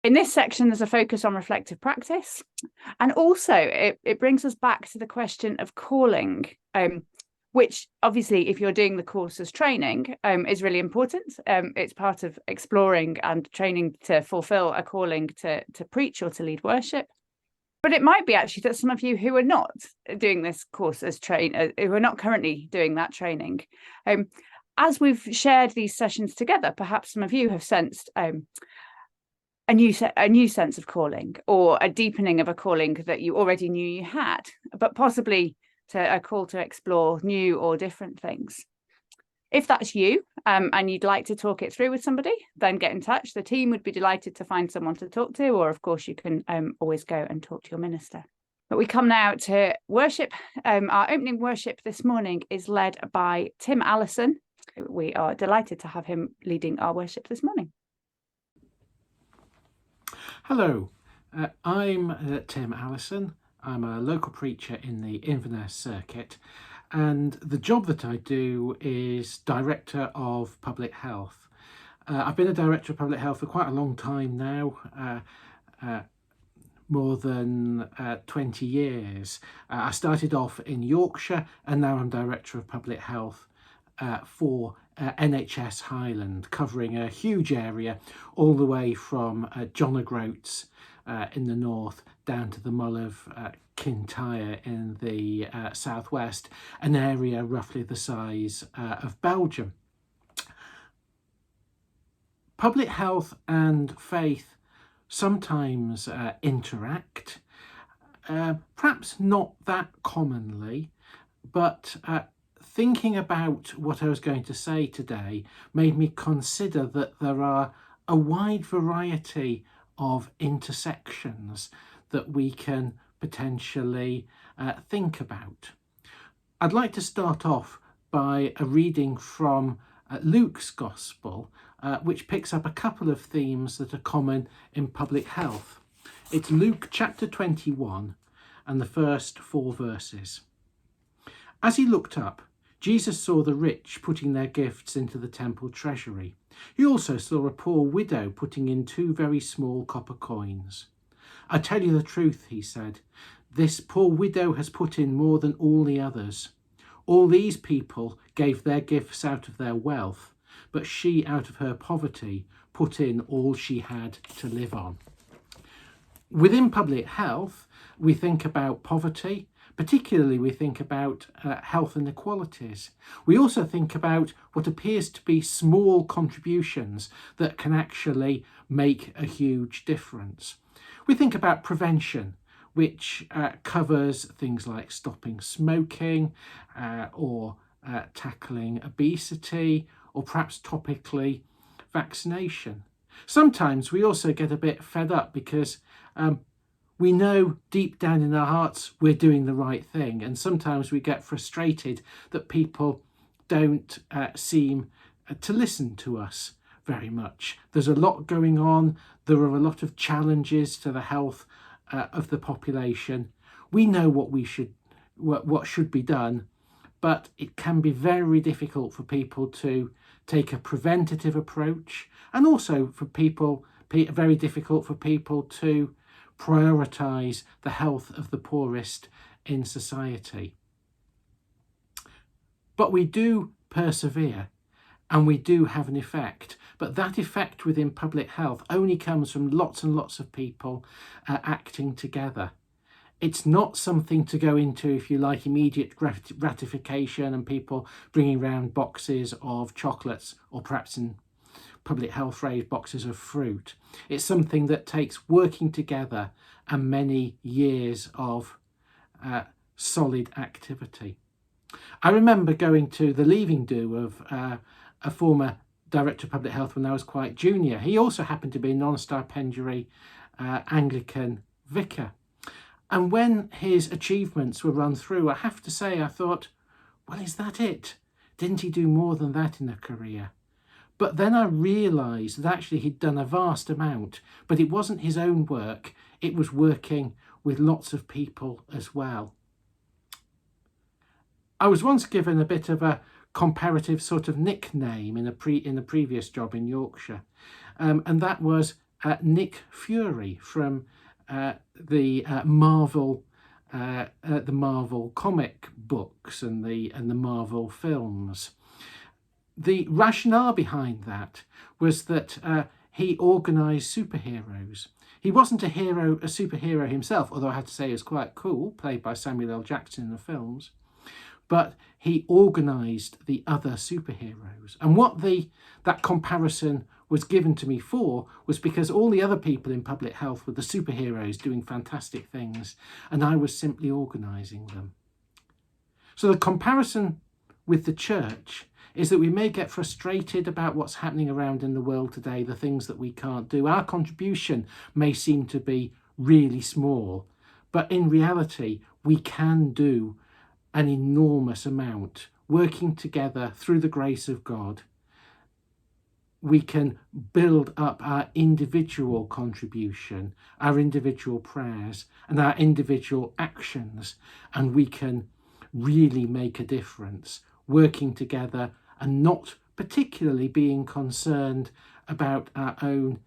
In this section, there's a focus on reflective practice. And also it brings us back to the question of calling, which obviously, if you're doing the course as training, is really important. It's part of exploring and training to fulfill a calling to preach or to lead worship. But it might be actually that some of you who are not doing this course as who are not currently doing that training, as we've shared these sessions together, perhaps some of you have sensed a new sense of calling, or a deepening of a calling that you already knew you had, but possibly to a call to explore new or different things. If that's you, and you'd like to talk it through with somebody, then get in touch. The team would be delighted to find someone to talk to, or of course you can always go and talk to your minister. But we come now to worship. Our opening worship this morning is led by Tim Allison. We are delighted to have him leading our worship this morning. Hello, I'm Tim Allison. I'm a local preacher in the Inverness circuit, and the job that I do is Director of Public Health. I've been a Director of Public Health for quite a long time now, more than 20 years. I started off in Yorkshire, and now I'm Director of Public Health for NHS Highland, covering a huge area all the way from John O'Groats in the north down to the Mull of Kintyre in the southwest, an area roughly the size of Belgium. Public health and faith sometimes interact, perhaps not that commonly, but thinking about what I was going to say today made me consider that there are a wide variety of intersections that we can potentially think about. I'd like to start off by a reading from Luke's Gospel, which picks up a couple of themes that are common in public health. It's Luke chapter 21 and the first 4 verses. As he looked up, Jesus saw the rich putting their gifts into the temple treasury. He also saw a poor widow putting in 2 very small copper coins. I tell you the truth, he said, this poor widow has put in more than all the others. All these people gave their gifts out of their wealth, but she out of her poverty put in all she had to live on. Within public health, we think about poverty. Particularly, we think about health inequalities. We also think about what appears to be small contributions that can actually make a huge difference. We think about prevention, which covers things like stopping smoking or tackling obesity, or perhaps topically vaccination. Sometimes we also get a bit fed up because we know deep down in our hearts we're doing the right thing, and sometimes we get frustrated that people don't seem to listen to us very much. There's a lot going on. There are a lot of challenges to the health of the population. We know what should be done, but it can be very difficult for people to take a preventative approach, and also very difficult for people to prioritise the health of the poorest in society. But we do persevere, and we do have an effect. But that effect within public health only comes from lots and lots of people acting together. It's not something to go into, if you like, immediate gratification and people bringing around boxes of chocolates, or perhaps in public health phrase, boxes of fruit. It's something that takes working together and many years of solid activity. I remember going to the leaving do of a former Director of Public Health when I was quite junior. He also happened to be a non-stipendiary Anglican vicar. And when his achievements were run through, I have to say, I thought, well, is that it? Didn't he do more than that in a career? But then I realised that actually he'd done a vast amount, but it wasn't his own work. It was working with lots of people as well. I was once given a bit of a comparative sort of nickname in a previous job in Yorkshire, and that was Nick Fury from the Marvel comic books and the Marvel films. The rationale behind that was that he organised superheroes. He wasn't a superhero himself, although I have to say he was quite cool, played by Samuel L. Jackson in the films. But he organised the other superheroes. And what that comparison was given to me for was because all the other people in public health were the superheroes doing fantastic things, and I was simply organising them. So the comparison with the church is that we may get frustrated about what's happening around in the world today, the things that we can't do. Our contribution may seem to be really small, but in reality, we can do an enormous amount. Working together through the grace of God, we can build up our individual contribution, our individual prayers, and our individual actions, and we can really make a difference, working together and not particularly being concerned about our own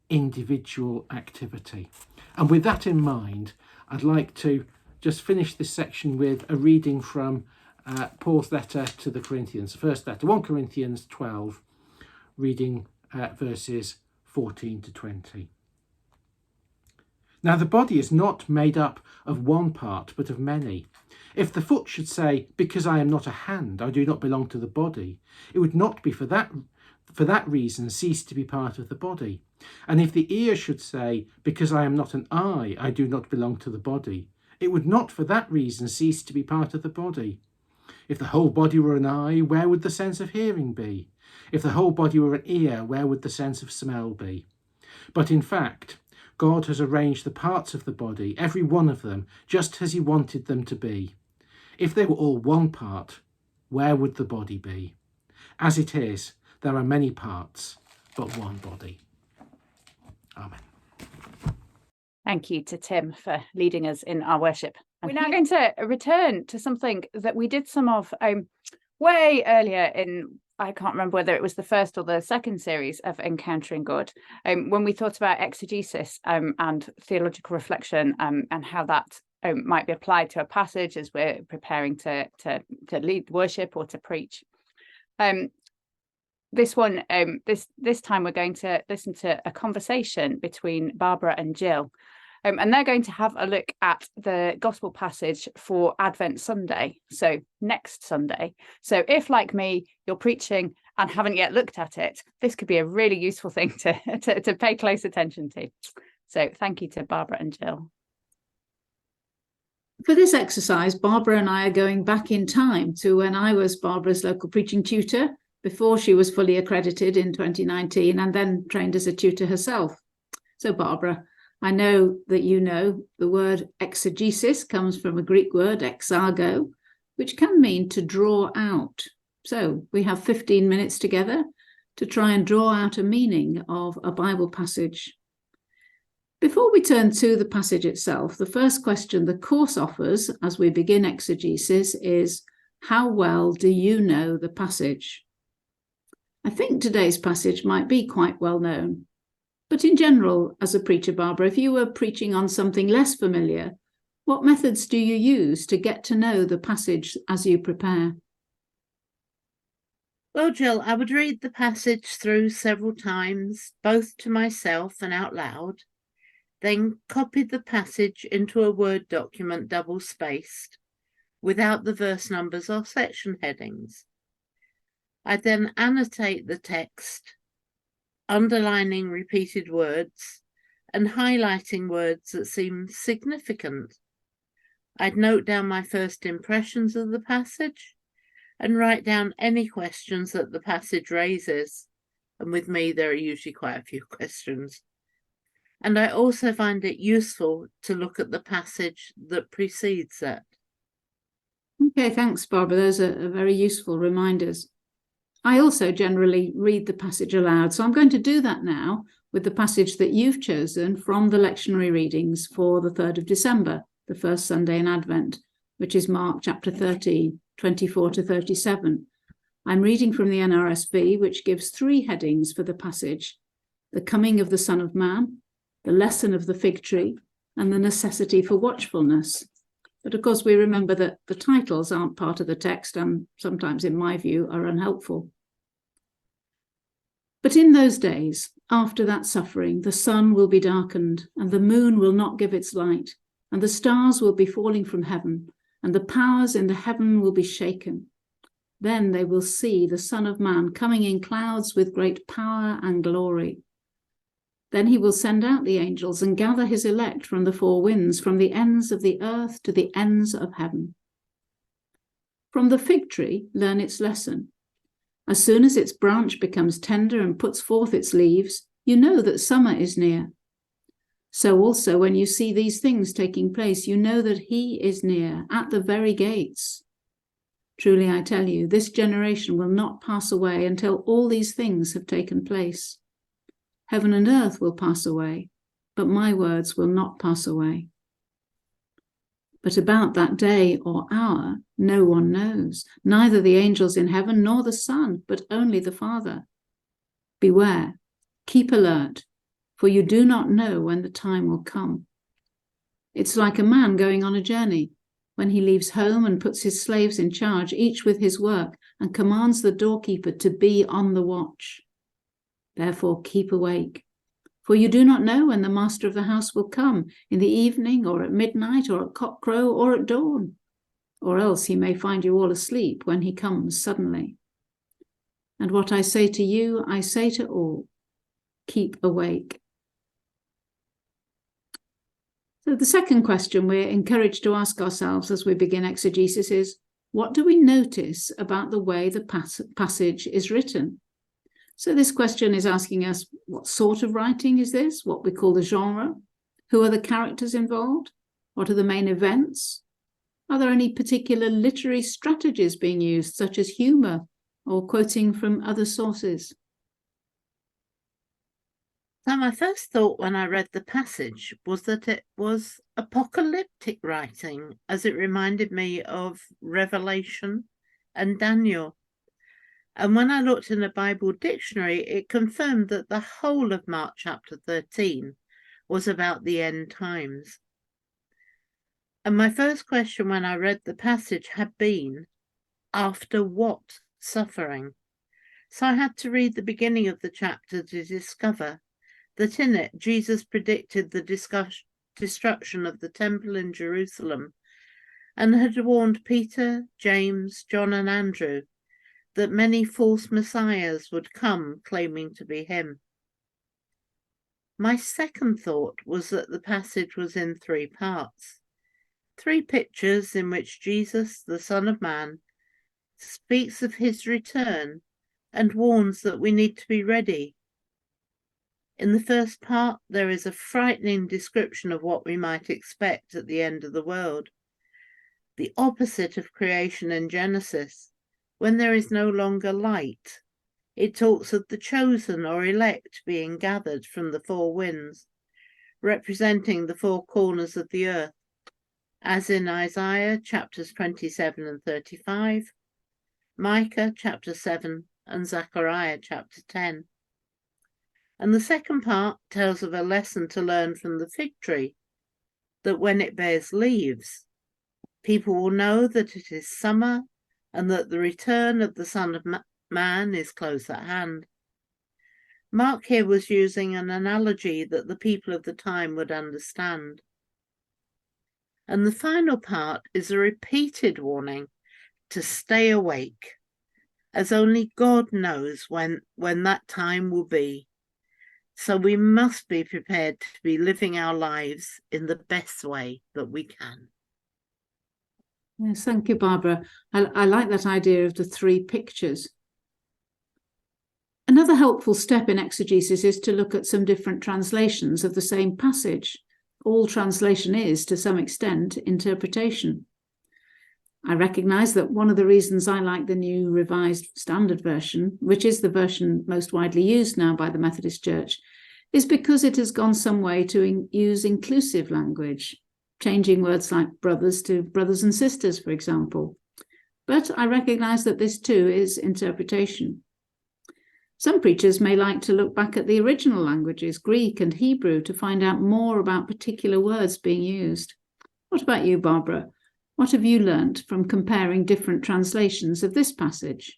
individual activity. And with that in mind, I'd like to just finish this section with a reading from Paul's letter to the Corinthians, first letter, 1 Corinthians 12, reading verses 14 to 20. Now the body is not made up of one part, but of many. If the foot should say, because I am not a hand, I do not belong to the body, it would not be for that reason cease to be part of the body. And if the ear should say, because I am not an eye, I do not belong to the body, it would not for that reason cease to be part of the body. If the whole body were an eye, where would the sense of hearing be? If the whole body were an ear, where would the sense of smell be? But in fact, God has arranged the parts of the body, every one of them, just as he wanted them to be. If they were all one part, where would the body be? As it is, there are many parts, but one body. Amen. Thank you to Tim for leading us in our worship. We're now going to return to something that we did some of way earlier in, I can't remember whether it was the first or the second series of Encountering God, when we thought about exegesis and theological reflection and how that might be applied to a passage as we're preparing to lead worship or to preach. This time we're going to listen to a conversation between Barbara and Jill. And they're going to have a look at the gospel passage for Advent Sunday, so next Sunday. So if, like me, you're preaching and haven't yet looked at it, this could be a really useful thing to pay close attention to. So thank you to Barbara and Jill. For this exercise, Barbara and I are going back in time to when I was Barbara's local preaching tutor, before she was fully accredited in 2019 and then trained as a tutor herself. So Barbara, I know that you know the word exegesis comes from a Greek word, exago, which can mean to draw out. So we have 15 minutes together to try and draw out a meaning of a Bible passage. Before we turn to the passage itself, the first question the course offers as we begin exegesis is, how well do you know the passage? I think today's passage might be quite well known. But in general, as a preacher, Barbara, if you were preaching on something less familiar, what methods do you use to get to know the passage as you prepare? Well, Jill, I would read the passage through several times, both to myself and out loud, then copied the passage into a Word document double-spaced, without the verse numbers or section headings. I then annotate the text, underlining repeated words and highlighting words that seem significant. I'd note down my first impressions of the passage and write down any questions that the passage raises. And with me, there are usually quite a few questions. And I also find it useful to look at the passage that precedes that. Okay, thanks, Barbara. Those are very useful reminders. I also generally read the passage aloud, so I'm going to do that now with the passage that you've chosen from the lectionary readings for the 3rd of December, the first Sunday in Advent, which is Mark chapter 13, 24 to 37. I'm reading from the NRSV, which gives 3 headings for the passage. the coming of the Son of Man, the lesson of the fig tree, and the necessity for watchfulness. But of course, we remember that the titles aren't part of the text and sometimes, in my view, are unhelpful. But in those days, after that suffering, the sun will be darkened, and the moon will not give its light, and the stars will be falling from heaven, and the powers in the heaven will be shaken. Then they will see the Son of Man coming in clouds with great power and glory. Then he will send out the angels and gather his elect from the four winds, from the ends of the earth to the ends of heaven. From the fig tree, learn its lesson. As soon as its branch becomes tender and puts forth its leaves, you know that summer is near. So also, when you see these things taking place, you know that he is near, at the very gates. Truly, I tell you, this generation will not pass away until all these things have taken place. Heaven and earth will pass away, but my words will not pass away. But about that day or hour, no one knows, neither the angels in heaven nor the Son, but only the Father. Beware, keep alert, for you do not know when the time will come. It's like a man going on a journey, when he leaves home and puts his slaves in charge, each with his work, and commands the doorkeeper to be on the watch. Therefore keep awake, for you do not know when the master of the house will come, in the evening, or at midnight, or at cockcrow, or at dawn. Or else he may find you all asleep when he comes suddenly. And what I say to you, I say to all, keep awake. So the second question we're encouraged to ask ourselves as we begin exegesis is, what do we notice about the way the passage is written? So this question is asking us, what sort of writing is this? What we call the genre? Who are the characters involved? What are the main events? Are there any particular literary strategies being used, such as humour or quoting from other sources? So my first thought when I read the passage was that it was apocalyptic writing, as it reminded me of Revelation and Daniel. And when I looked in a Bible dictionary, it confirmed that the whole of Mark chapter 13 was about the end times. And my first question when I read the passage had been, after what suffering? So I had to read the beginning of the chapter to discover that in it Jesus predicted the destruction of the temple in Jerusalem and had warned Peter, James, John and Andrew that many false messiahs would come claiming to be him. My second thought was that the passage was in three parts. Three pictures in which Jesus, the Son of Man, speaks of his return and warns that we need to be ready. In the first part, there is a frightening description of what we might expect at the end of the world, the opposite of creation in Genesis, when there is no longer light. It talks of the chosen or elect being gathered from the four winds, representing the four corners of the earth, as in Isaiah chapters 27 and 35, Micah chapter 7 and Zechariah chapter 10. And the second part tells of a lesson to learn from the fig tree, that when it bears leaves, people will know that it is summer and that the return of the Son of Man is close at hand. Mark here was using an analogy that the people of the time would understand. And the final part is a repeated warning to stay awake, as only God knows when that time will be. So we must be prepared to be living our lives in the best way that we can. Yes, thank you, Barbara. I like that idea of the three pictures. Another helpful step in exegesis is to look at some different translations of the same passage. All translation is, to some extent, interpretation. I recognise that one of the reasons I like the New Revised Standard Version, which is the version most widely used now by the Methodist Church, is because it has gone some way to use inclusive language, changing words like brothers to brothers and sisters, for example. But I recognise that this too is interpretation. Some preachers may like to look back at the original languages, Greek and Hebrew, to find out more about particular words being used. What about you, Barbara? What have you learnt from comparing different translations of this passage?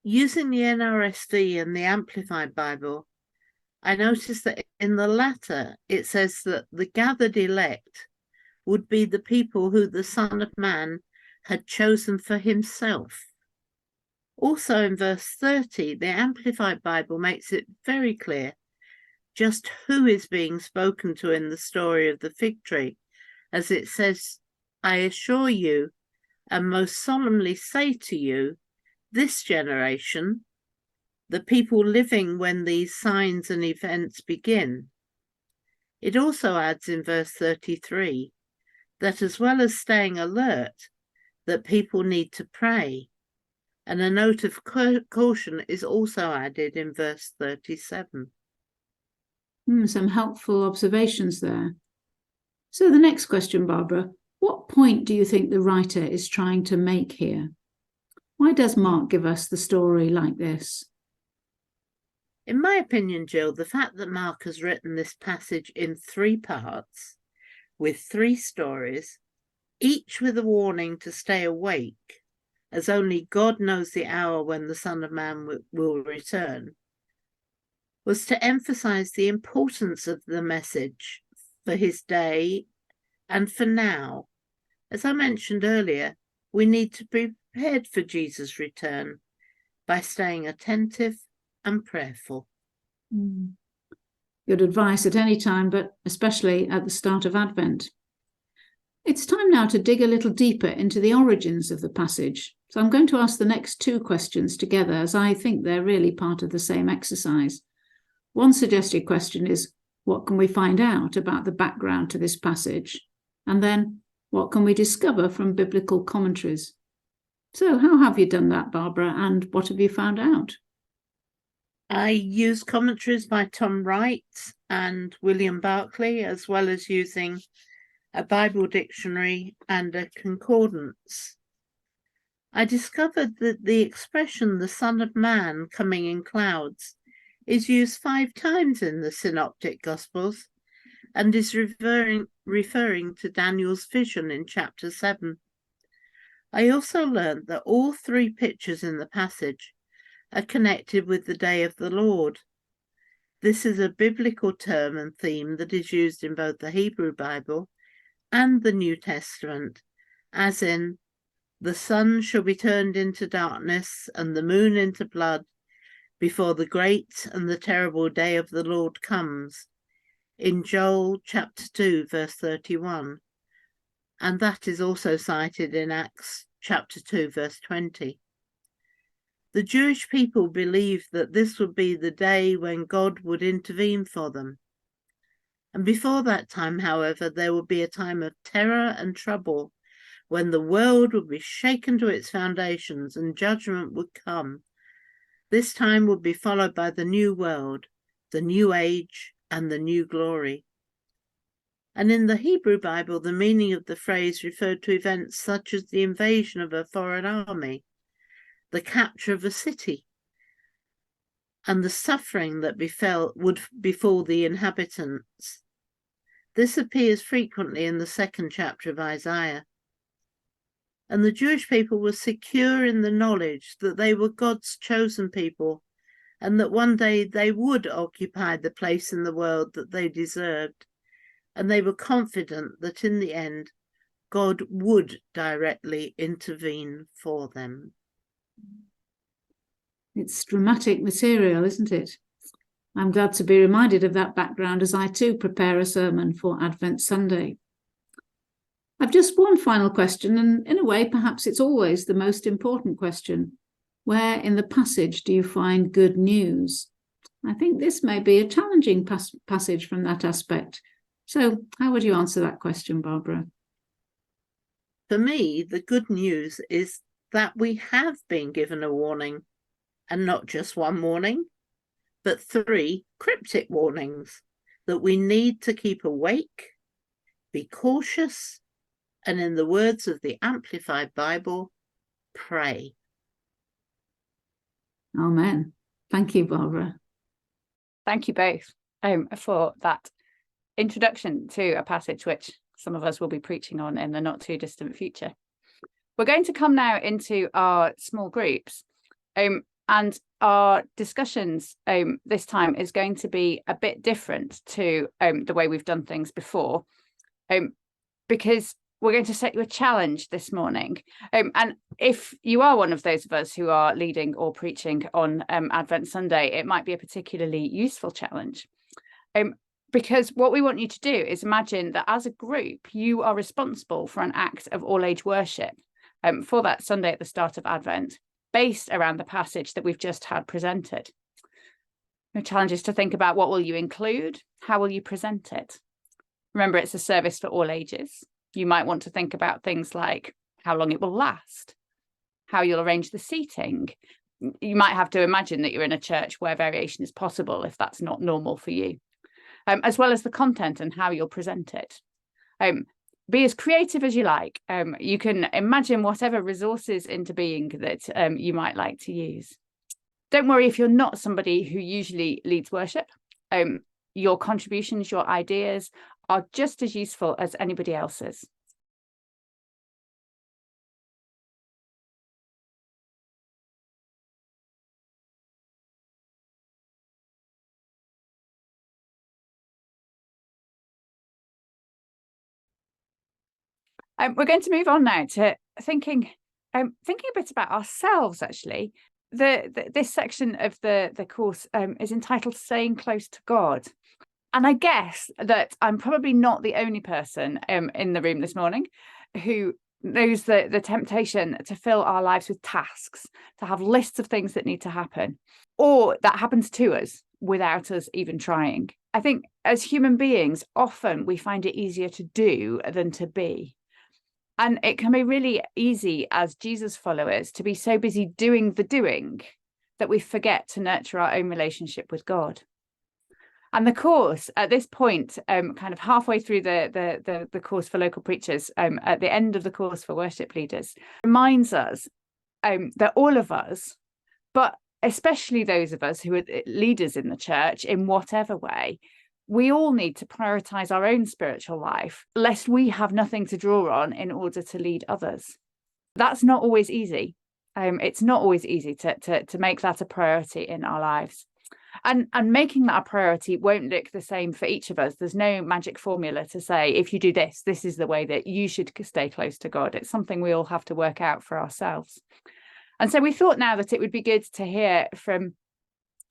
Using the NRSV and the Amplified Bible, I noticed that in the latter, it says that the gathered elect would be the people who the Son of Man had chosen for himself. Also in verse 30, the Amplified Bible makes it very clear just who is being spoken to in the story of the fig tree, as it says, I assure you and most solemnly say to you, this generation, the people living when these signs and events begin. It also adds in verse 33 that as well as staying alert, that people need to pray. And a note of caution is also added in verse 37. Some helpful observations there. So the next question, Barbara, what point do you think the writer is trying to make here? Why does Mark give us the story like this? In my opinion, Jill, the fact that Mark has written this passage in 3 parts, with 3 stories, each with a warning to stay awake, as only God knows the hour when the Son of Man will return, was to emphasize the importance of the message for his day and for now. As I mentioned earlier, we need to be prepared for Jesus' return by staying attentive and prayerful. Good advice at any time, but especially at the start of Advent. It's time now to dig a little deeper into the origins of the passage. So I'm going to ask the next 2 questions together, as I think they're really part of the same exercise. One suggested question is, what can we find out about the background to this passage? And then, what can we discover from biblical commentaries? So how have you done that, Barbara, and what have you found out? I use commentaries by Tom Wright and William Barclay, as well as using a Bible dictionary and a concordance. I discovered that the expression, the Son of Man coming in clouds, is used 5 times in the Synoptic Gospels and is referring to Daniel's vision in chapter 7. I also learned that all 3 pictures in the passage are connected with the day of the Lord. This is a biblical term and theme that is used in both the Hebrew Bible and the New Testament, as in, the sun shall be turned into darkness and the moon into blood before the great and the terrible day of the Lord comes, in Joel chapter 2, verse 31. And that is also cited in Acts chapter 2, verse 20. The Jewish people believed that this would be the day when God would intervene for them. And before that time, however, there would be a time of terror and trouble when the world would be shaken to its foundations and judgment would come. This time would be followed by the new world, the new age, and the new glory. And in the Hebrew Bible, the meaning of the phrase referred to events such as the invasion of a foreign army, the capture of a city, and the suffering that would befall the inhabitants. This appears frequently in the 2nd chapter of Isaiah. And the Jewish people were secure in the knowledge that they were God's chosen people, and that one day they would occupy the place in the world that they deserved. And they were confident that in the end, God would directly intervene for them. It's dramatic material, isn't it? I'm glad to be reminded of that background as I too prepare a sermon for Advent Sunday. I've just one final question, and in a way, perhaps it's always the most important question. Where in the passage do you find good news? I think this may be a challenging passage from that aspect. So how would you answer that question, Barbara? For me, the good news is that we have been given a warning, and not just one warning, but 3 cryptic warnings that we need to keep awake, be cautious, and in the words of the Amplified Bible, pray. Amen. Thank you, Barbara. Thank you both for that introduction to a passage which some of us will be preaching on in the not too distant future. We're going to come now into our small groups, and our discussions this time is going to be a bit different to the way we've done things before, because we're going to set you a challenge this morning. And if you are one of those of us who are leading or preaching on Advent Sunday, it might be a particularly useful challenge. Because what we want you to do is imagine that as a group, you are responsible for an act of all-age worship for that Sunday at the start of Advent, based around the passage that we've just had presented. The challenge is to think about what will you include, how will you present it? Remember, it's a service for all ages. You might want to think about things like how long it will last, how you'll arrange the seating. You might have to imagine that you're in a church where variation is possible if that's not normal for you. As well as the content and how you'll present it. Be as creative as you like. You can imagine whatever resources into being that you might like to use. Don't worry if you're not somebody who usually leads worship. Your contributions, your ideas are just as useful as anybody else's. We're going to move on now to thinking a bit about ourselves, actually. This section of the course is entitled Staying Close to God. And I guess that I'm probably not the only person in the room this morning who knows the temptation to fill our lives with tasks, to have lists of things that need to happen, or that happens to us without us even trying. I think as human beings, often we find it easier to do than to be. And it can be really easy as Jesus followers to be so busy doing the doing that we forget to nurture our own relationship with God. And the course at this point, kind of halfway through the course for local preachers, at the end of the course for worship leaders, reminds us that all of us, but especially those of us who are leaders in the church in whatever way, we all need to prioritize our own spiritual life, lest we have nothing to draw on in order to lead others. That's not always easy. It's not always easy to make that a priority in our lives. And making that a priority won't look the same for each of us. There's no magic formula to say, if you do this, this is the way that you should stay close to God. It's something we all have to work out for ourselves. And so we thought now that it would be good to hear from,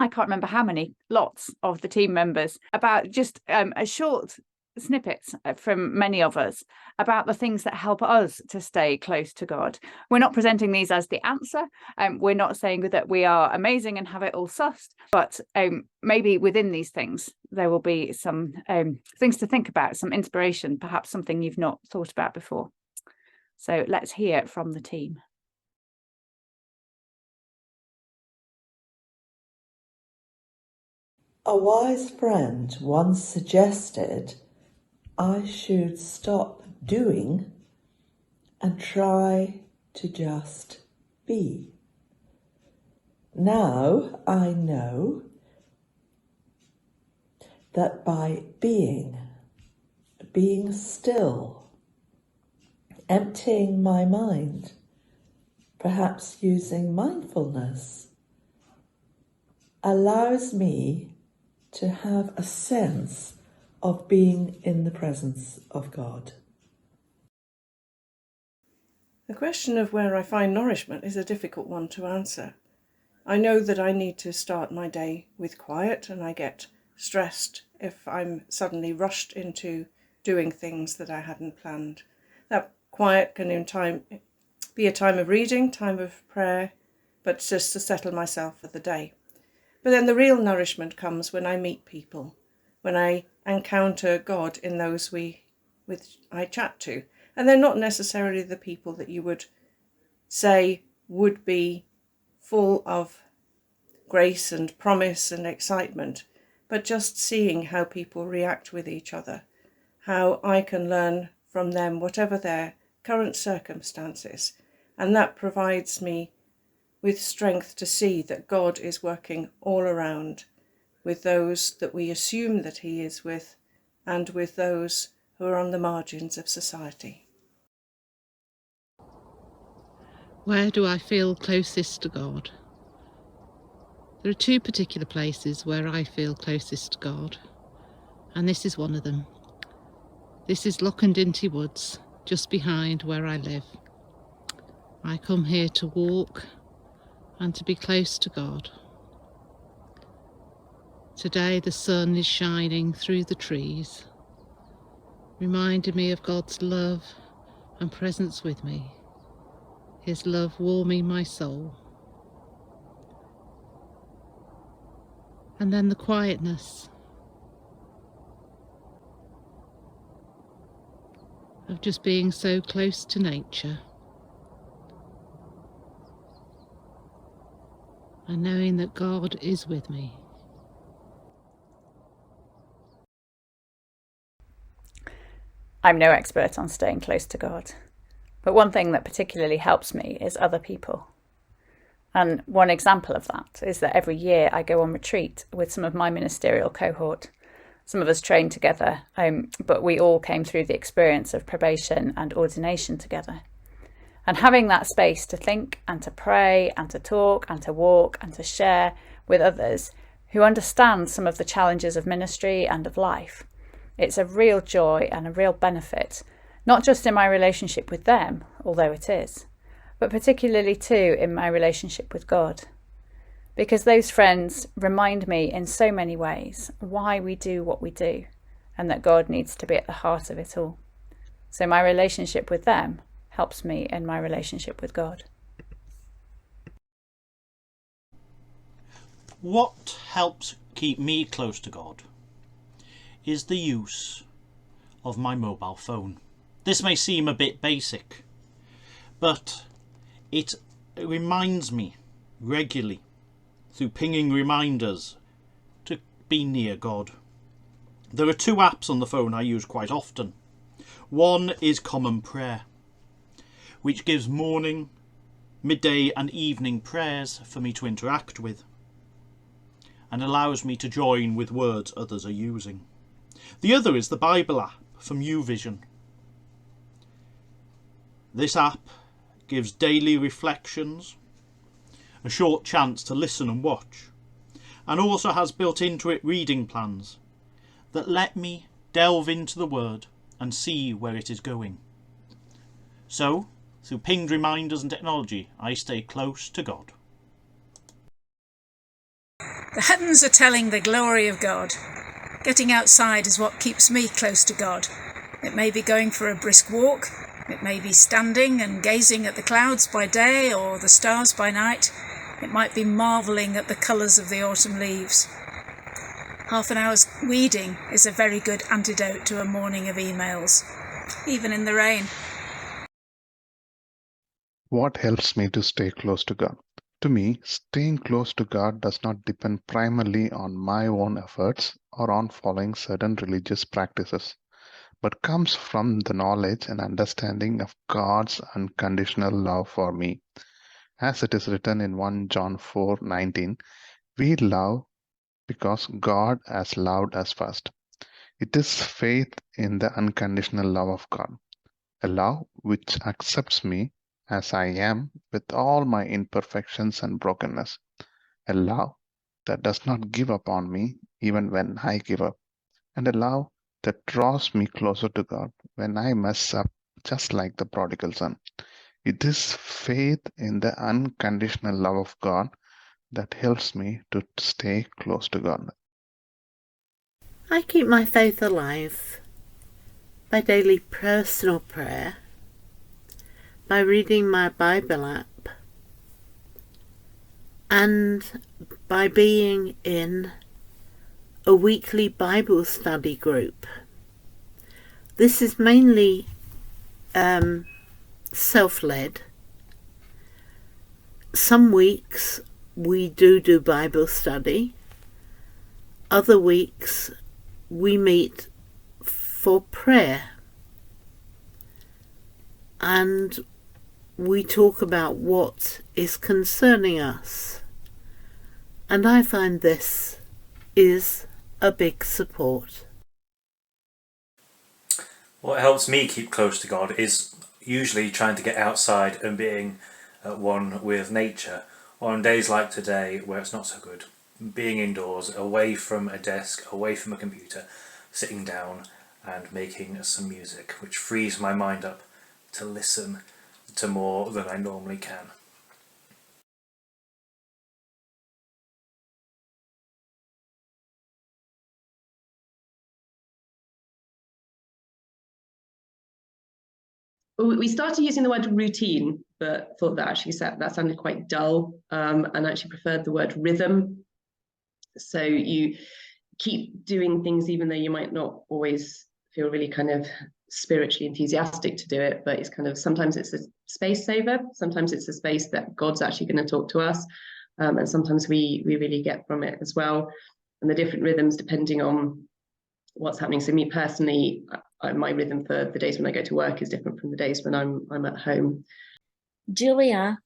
I can't remember how many, lots of the team members, about just a short snippets from many of us about the things that help us to stay close to God. We're not presenting these as the answer. We're not saying that we are amazing and have it all sussed, but maybe within these things, there will be some things to think about, some inspiration, perhaps something you've not thought about before. So let's hear from the team. A wise friend once suggested I should stop doing and try to just be. Now I know that by being still, emptying my mind, perhaps using mindfulness, allows me to have a sense of being in the presence of God. The question of where I find nourishment is a difficult one to answer. I know that I need to start my day with quiet, and I get stressed if I'm suddenly rushed into doing things that I hadn't planned. That quiet can be a time of reading, time of prayer, but just to settle myself for the day. But then the real nourishment comes when I meet people, when I encounter God in those I chat to. And they're not necessarily the people that you would say would be full of grace and promise and excitement, but just seeing how people react with each other, how I can learn from them, whatever their current circumstances. And that provides me with strength to see that God is working all around, with those that we assume that he is with, and with those who are on the margins of society. Where do I feel closest to God? There are two particular places where I feel closest to God, and this is one of them. This is Lockandinty Woods, just behind where I live. I come here to walk and to be close to God. Today the sun is shining through the trees, reminding me of God's love and presence with me, his love warming my soul. And then the quietness of just being so close to nature and knowing that God is with me. I'm no expert on staying close to God, but one thing that particularly helps me is other people. And one example of that is that every year I go on retreat with some of my ministerial cohort. Some of us trained together, but we all came through the experience of probation and ordination together. And having that space to think and to pray and to talk and to walk and to share with others who understand some of the challenges of ministry and of life, it's a real joy and a real benefit, not just in my relationship with them, although it is, but particularly too in my relationship with God. Because those friends remind me in so many ways why we do what we do, and that God needs to be at the heart of it all. So my relationship with them helps me in my relationship with God. What helps keep me close to God is the use of my mobile phone. This may seem a bit basic, but it reminds me regularly through pinging reminders to be near God. There are two apps on the phone I use quite often. One is Common Prayer, which gives morning, midday and evening prayers for me to interact with and allows me to join with words others are using. The other is the Bible app from YouVision. This app gives daily reflections, a short chance to listen and watch, and also has built into it reading plans that let me delve into the Word and see where it is going. So, through pinged reminders and technology, I stay close to God. The heavens are telling the glory of God. Getting outside is what keeps me close to God. It may be going for a brisk walk, it may be standing and gazing at the clouds by day or the stars by night. It might be marvelling at the colours of the autumn leaves. Half an hour's weeding is a very good antidote to a morning of emails, even in the rain. What helps me to stay close to God? To me, staying close to God does not depend primarily on my own efforts or on following certain religious practices, but comes from the knowledge and understanding of God's unconditional love for me. As it is written in 1 John 4:19, we love because God has loved us first. It is faith in the unconditional love of God, a love which accepts me as I am with all my imperfections and brokenness, a love that does not give up on me even when I give up, and a love that draws me closer to God when I mess up, just like the prodigal son. It is faith in the unconditional love of God that helps me to stay close to God. I keep my faith alive by daily personal prayer, by reading my Bible app, and by being in a weekly Bible study group. This is mainly self-led. Some weeks we do Bible study. Other weeks we meet for prayer. And we talk about what is concerning us. And I find this is a big support. What helps me keep close to God is usually trying to get outside and being at one with nature. Or on days like today where it's not so good, being indoors, away from a desk, away from a computer, sitting down and making some music, which frees my mind up to listen to more than I normally can. We started using the word routine, but thought that actually that sounded quite dull, and actually preferred the word rhythm. So you keep doing things even though you might not always feel really kind of spiritually enthusiastic to do it, but it's kind of, sometimes it's a space saver, sometimes it's a space that God's actually going to talk to us, and sometimes we really get from it as well. And the different rhythms depending on what's happening. So me personally, my rhythm for the days when I go to work is different from the days when I'm at home. Julia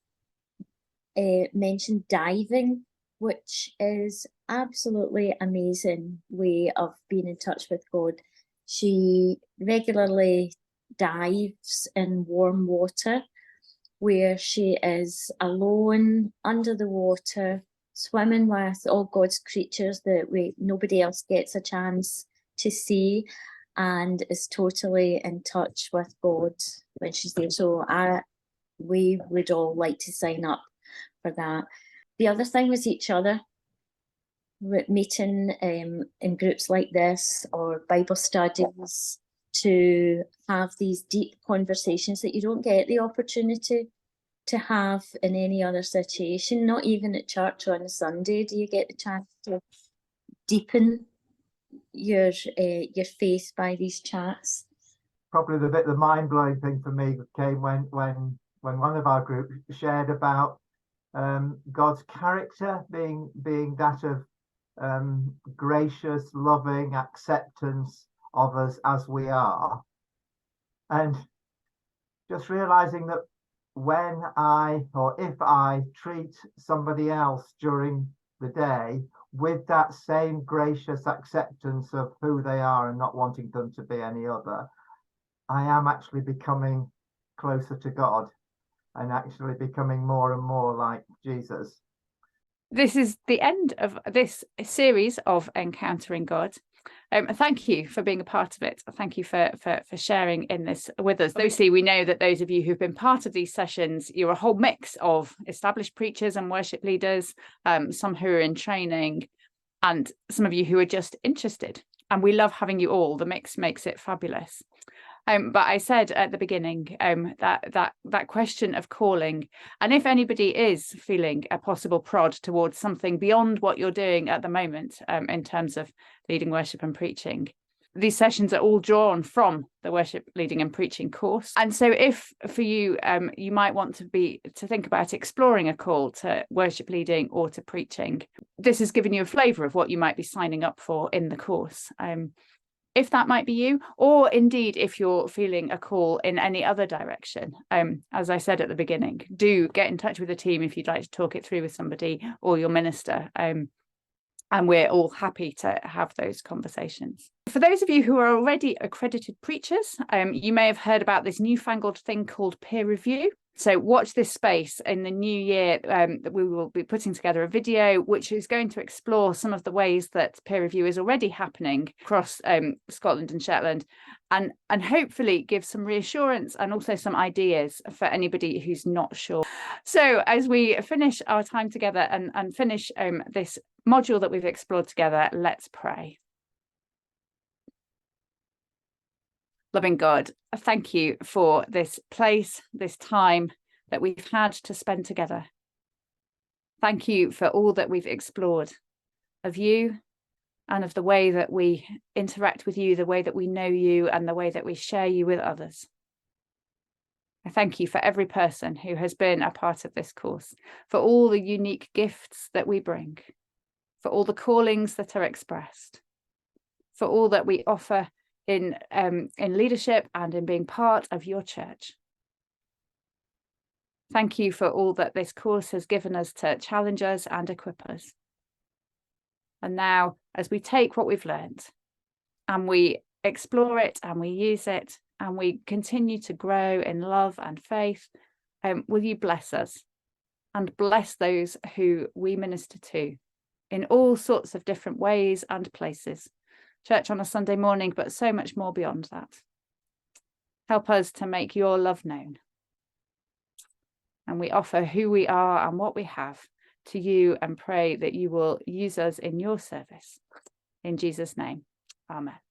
mentioned diving, which is absolutely amazing way of being in touch with God. She regularly dives in warm water where she is alone under the water, swimming with all God's creatures that nobody else gets a chance to see, and is totally in touch with God when she's there. So we would all like to sign up for that. The other thing was each other. Meeting in groups like this or Bible studies to have these deep conversations that you don't get the opportunity to have in any other situation. Not even at church on a Sunday do you get the chance to deepen your faith by these chats. Probably the mind-blowing thing for me came when one of our groups shared about God's character being that of gracious, loving acceptance of us as we are, and just realizing that when if I treat somebody else during the day with that same gracious acceptance of who they are and not wanting them to be any other, I am actually becoming closer to God and actually becoming more and more like Jesus. This is the end of this series of Encountering God. Thank you for being a part of it. Thank you for sharing in this with us. Obviously, we know that those of you who've been part of these sessions, you're a whole mix of established preachers and worship leaders, some who are in training, and some of you who are just interested. And we love having you all. The mix makes it fabulous. But I said at the beginning that question of calling, and if anybody is feeling a possible prod towards something beyond what you're doing at the moment in terms of leading worship and preaching, these sessions are all drawn from the worship leading and preaching course. And so if for you, you might want to think about exploring a call to worship leading or to preaching, this has given you a flavour of what you might be signing up for in the course. If that might be you, or indeed if you're feeling a call in any other direction, as I said at the beginning, do get in touch with the team if you'd like to talk it through with somebody or your minister, and we're all happy to have those conversations. For those of you who are already accredited preachers, you may have heard about this newfangled thing called peer review. So watch this space. In the new year, that we will be putting together a video which is going to explore some of the ways that peer review is already happening across Scotland and Shetland, and hopefully give some reassurance and also some ideas for anybody who's not sure. So as we finish our time together and finish this module that we've explored together, let's pray. Loving God, thank you for this place, this time that we've had to spend together. Thank you for all that we've explored of you and of the way that we interact with you, the way that we know you, and the way that we share you with others. I thank you for every person who has been a part of this course, for all the unique gifts that we bring, for all the callings that are expressed, for all that we offer in leadership and in being part of your church. Thank you for all that this course has given us to challenge us and equip us. And now, as we take what we've learned and we explore it and we use it and we continue to grow in love and faith, will you bless us and bless those who we minister to in all sorts of different ways and places. Church on a Sunday morning, but so much more beyond that. Help us to make your love known. And we offer who we are and what we have to you and pray that you will use us in your service. In Jesus' name, amen.